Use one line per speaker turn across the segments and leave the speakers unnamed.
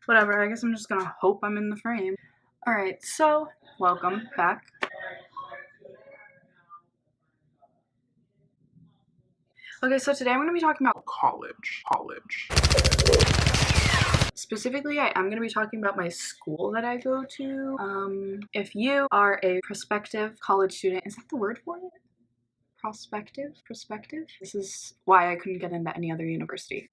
Whatever, I guess I'm just gonna hope I'm in the frame. Alright, so welcome back. Okay, so today I'm gonna be talking about college. Specifically, I am going to be talking about my school that I go to. If you are a prospective college student, is that the word for it? Prospective? This is why I couldn't get into any other university.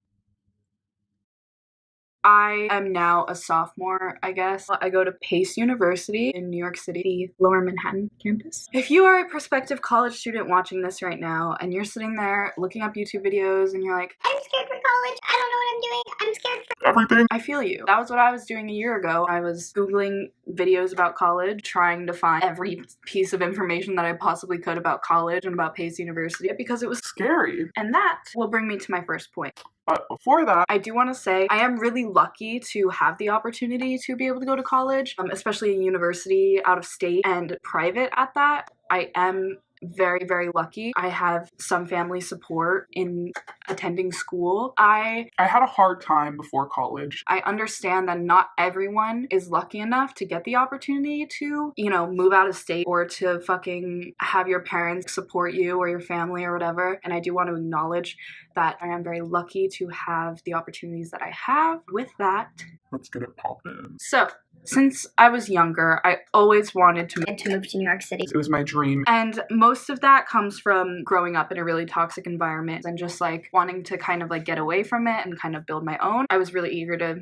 I am now a sophomore, I guess. I go to Pace University in New York City, the Lower Manhattan campus. If you are a prospective college student watching this right now and you're sitting there looking up YouTube videos and you're like,
I'm scared for college, I don't know what I'm doing, I'm scared for
everything, I feel you. That was what I was doing a year ago. I was Googling videos about college, trying to find every piece of information that I possibly could about college and about Pace University because it was scary. And that will bring me to my first point. But before that, I do want to say I am really lucky to have the opportunity to be able to go to college, especially a university out of state and private at that. I am very, very lucky. I have some family support in attending school. I had a hard time before college. I understand that not everyone is lucky enough to get the opportunity to, move out of state or to fucking have your parents support you or your family or whatever. And I do want to acknowledge that I am very lucky to have the opportunities that I have. With that, let's get it poppin'. So, since I was younger, I always wanted to
move to New York City.
It was my dream. And most of that comes from growing up in a really toxic environment and just like wanting to kind of like get away from it and kind of build my own. I was really eager to,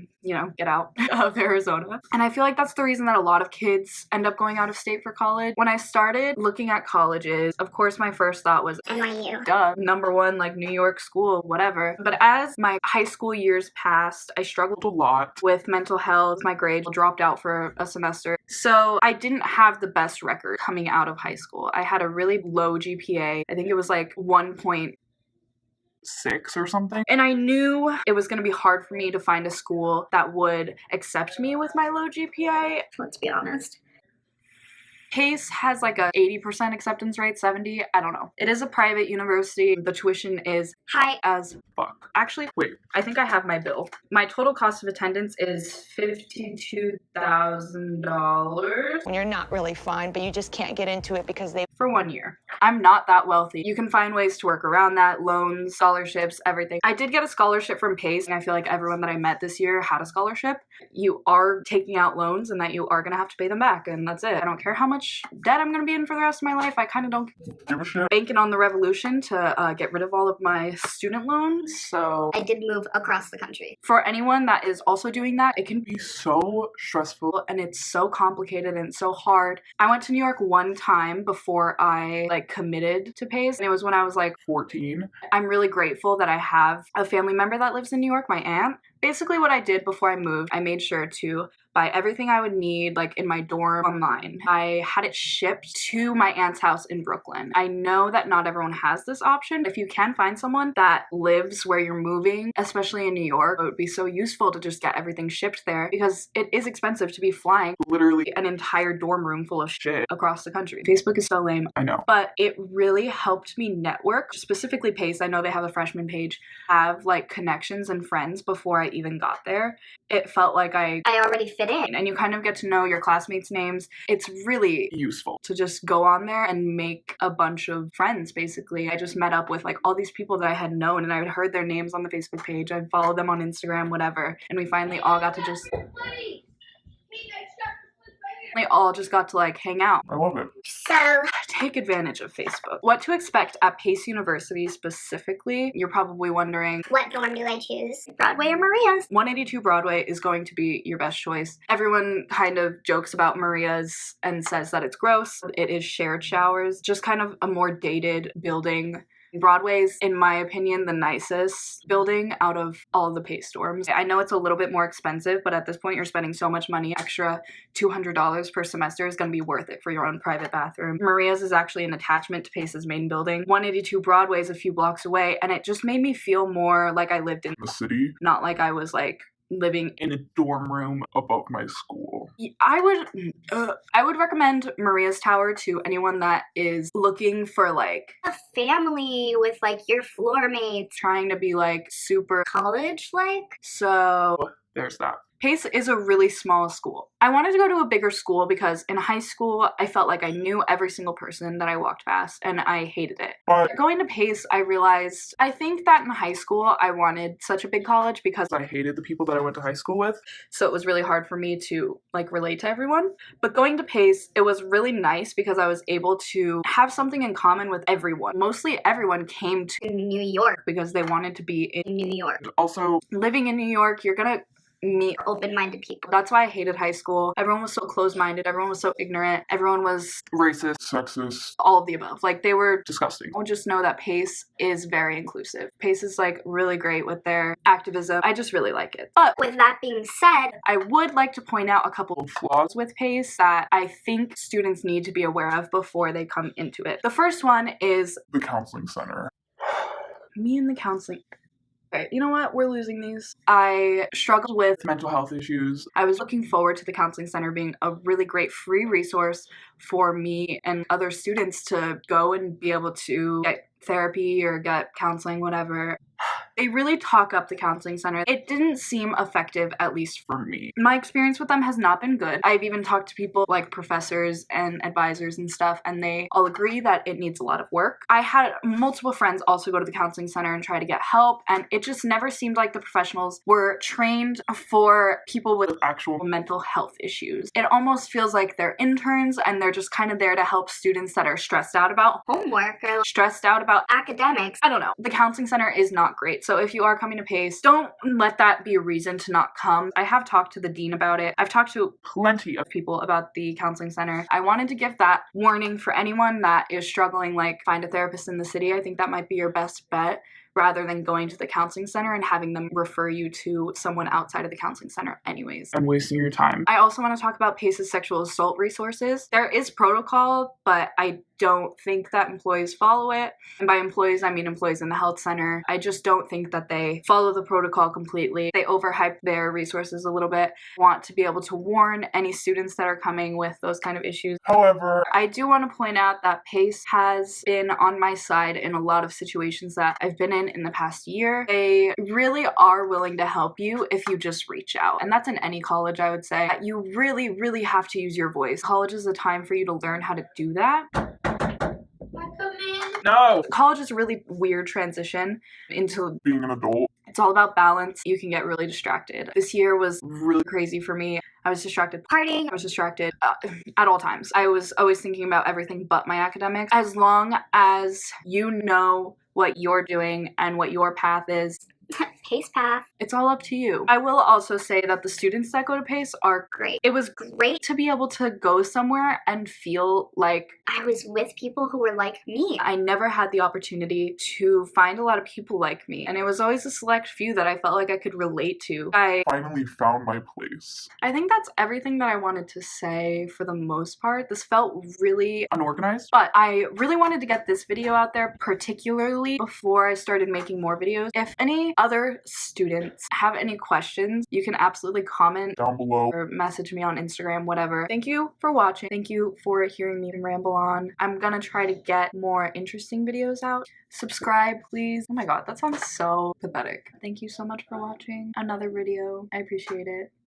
get out of Arizona. And I feel like that's the reason that a lot of kids end up going out of state for college. When I started looking at colleges, of course, my first thought was
NYU.
Duh, number one, like New York school, whatever. But as my high school years passed, I struggled a lot with mental health. My grades dropped out for a semester. So I didn't have the best record coming out of high school. I had a really low GPA. I think it was like 1.6 or something. And I knew it was going to be hard for me to find a school that would accept me with my low GPA.
Let's be honest.
Pace has like a 80% acceptance rate, 70, I don't know. It is a private university. The tuition is high as fuck. Actually, wait, I think I have my bill. My total cost of attendance is $52,000.
When you're not really fine, but you just can't get into it because they...
For 1 year. I'm not that wealthy. You can find ways to work around that, loans, scholarships, everything. I did get a scholarship from Pace, and I feel like everyone that I met this year had a scholarship. You are taking out loans and that you are gonna have to pay them back, and that's it. I don't care how much debt I'm gonna be in for the rest of my life. I kind of don't give a shit. Banking on the revolution to get rid of all of my student loans, so...
I did move across the country.
For anyone that is also doing that, it can be so stressful and it's so complicated and so hard. I went to New York one time before I committed to Pace, and it was when I was 14. I'm really grateful that I have a family member that lives in New York, my aunt. Basically what I did before I moved, I made sure to buy everything I would need in my dorm online. I had it shipped to my aunt's house in Brooklyn. I know that not everyone has this option. If you can find someone that lives where you're moving, especially in New York, it would be so useful to just get everything shipped there because it is expensive to be flying literally an entire dorm room full of shit across the country. Facebook is so lame, I know. But it really helped me network, specifically Pace. I know they have a freshman page, have connections and friends before I even got there. It felt like I
already fit in.
And you kind of get to know your classmates' names. It's really useful to just go on there and make a bunch of friends, basically. I just met up with all these people that I had known and I had heard their names on the Facebook page. I'd followed them on Instagram, whatever. And we finally all got to just... They all just got to hang out. I love it.
So
take advantage of Facebook. What to expect at Pace University specifically? You're probably wondering,
what dorm do I choose? Broadway or Maria's?
182 Broadway is going to be your best choice. Everyone kind of jokes about Maria's and says that it's gross. It is shared showers, just kind of a more dated building. Broadway's, in my opinion, the nicest building out of all of the Pace dorms. I know it's a little bit more expensive, but at this point you're spending so much money, extra $200 per semester is going to be worth it for your own private bathroom. Maria's is actually an attachment to Pace's main building. 182 Broadway is a few blocks away, and it just made me feel more like I lived in the city, not like I was living in a dorm room above my school. I would recommend Maria's Tower to anyone that is looking for
a family with your floor mates,
trying to be super
college.
So there's that. Pace is a really small school. I wanted to go to a bigger school because in high school, I felt like I knew every single person that I walked past and I hated it. But going to Pace, I realized, I think that in high school, I wanted such a big college because
I hated the people that I went to high school with.
So it was really hard for me to like relate to everyone. But going to Pace, it was really nice because I was able to have something in common with everyone. Mostly everyone came to
New York.
because they wanted to be in
New York.
Also,
living in New York, you're gonna meet
Open-minded people.
That's why I hated high school. Everyone was so closed-minded. Everyone was so ignorant. Everyone was
racist, sexist,
all of the above. Like they were
disgusting.
I'll just know that Pace is very inclusive. Pace is like really great with their activism. I just really like it. But
With that being said,
I would like to point out a couple of flaws with Pace that I think students need to be aware of before they come into it. The first one is
The counseling center.
me and the counseling. Okay, you know what? We're losing these. I struggled with
Mental health issues.
I was looking forward to the counseling center being a really great free resource for me and other students to go and be able to get therapy or get counseling, whatever. They really talk up the counseling center. It didn't seem effective, at least for me. My experience with them has not been good. I've even talked to people like professors and advisors and stuff, and they all agree that it needs a lot of work. I had multiple friends also go to the counseling center and try to get help, and it just never seemed like the professionals were trained for people with
Actual
mental health issues. It almost feels like they're interns and they're just kind of there to help students that are stressed out about
academics.
I don't know. The counseling center is not great. So if you are coming to Pace, don't let that be a reason to not come. I have talked to the dean about it. I've talked to
plenty of
people about the counseling center. I wanted to give that warning for anyone that is struggling, like find a therapist in the city. I think that might be your best bet, rather than going to the counseling center and having them refer you to someone outside of the counseling center anyways.
and wasting your time.
I also want to talk about Pace's sexual assault resources. There is protocol, but I don't think that employees follow it. And by employees, I mean employees in the health center. I just don't think that they follow the protocol completely. They overhype their resources a little bit. Want to be able to warn any students that are coming with those kind of issues.
However,
I do want to point out that Pace has been on my side in a lot of situations that I've been in the past year. They really are willing to help you if you just reach out. And that's in any college, I would say. You really, really have to use your voice. College is a time for you to learn how to do that.
no!
College is a really weird transition into
Being an adult.
it's all about balance. You can get really distracted. This year was really crazy for me. I was distracted partying. I was distracted at all times. I was always thinking about everything but my academics. As long as you know what you're doing and what your path is,
Pace path.
it's all up to you. I will also say that the students that go to Pace are
Great.
It was great to be able to go somewhere and feel like
I was with people who were like me.
I never had the opportunity to find a lot of people like me. And it was always a select few that I felt like I could relate to.
Finally found my place.
I think that's everything that I wanted to say for the most part. This felt really
Unorganized?
but I really wanted to get this video out there, particularly before I started making more videos. If any other students have any questions, you can absolutely comment
Down below.
or message me on Instagram, whatever. Thank you for watching. Thank you for hearing me ramble on. I'm gonna try to get more interesting videos out. Subscribe, please. Oh my god, that sounds so pathetic. Thank you so much for watching another video. I appreciate it.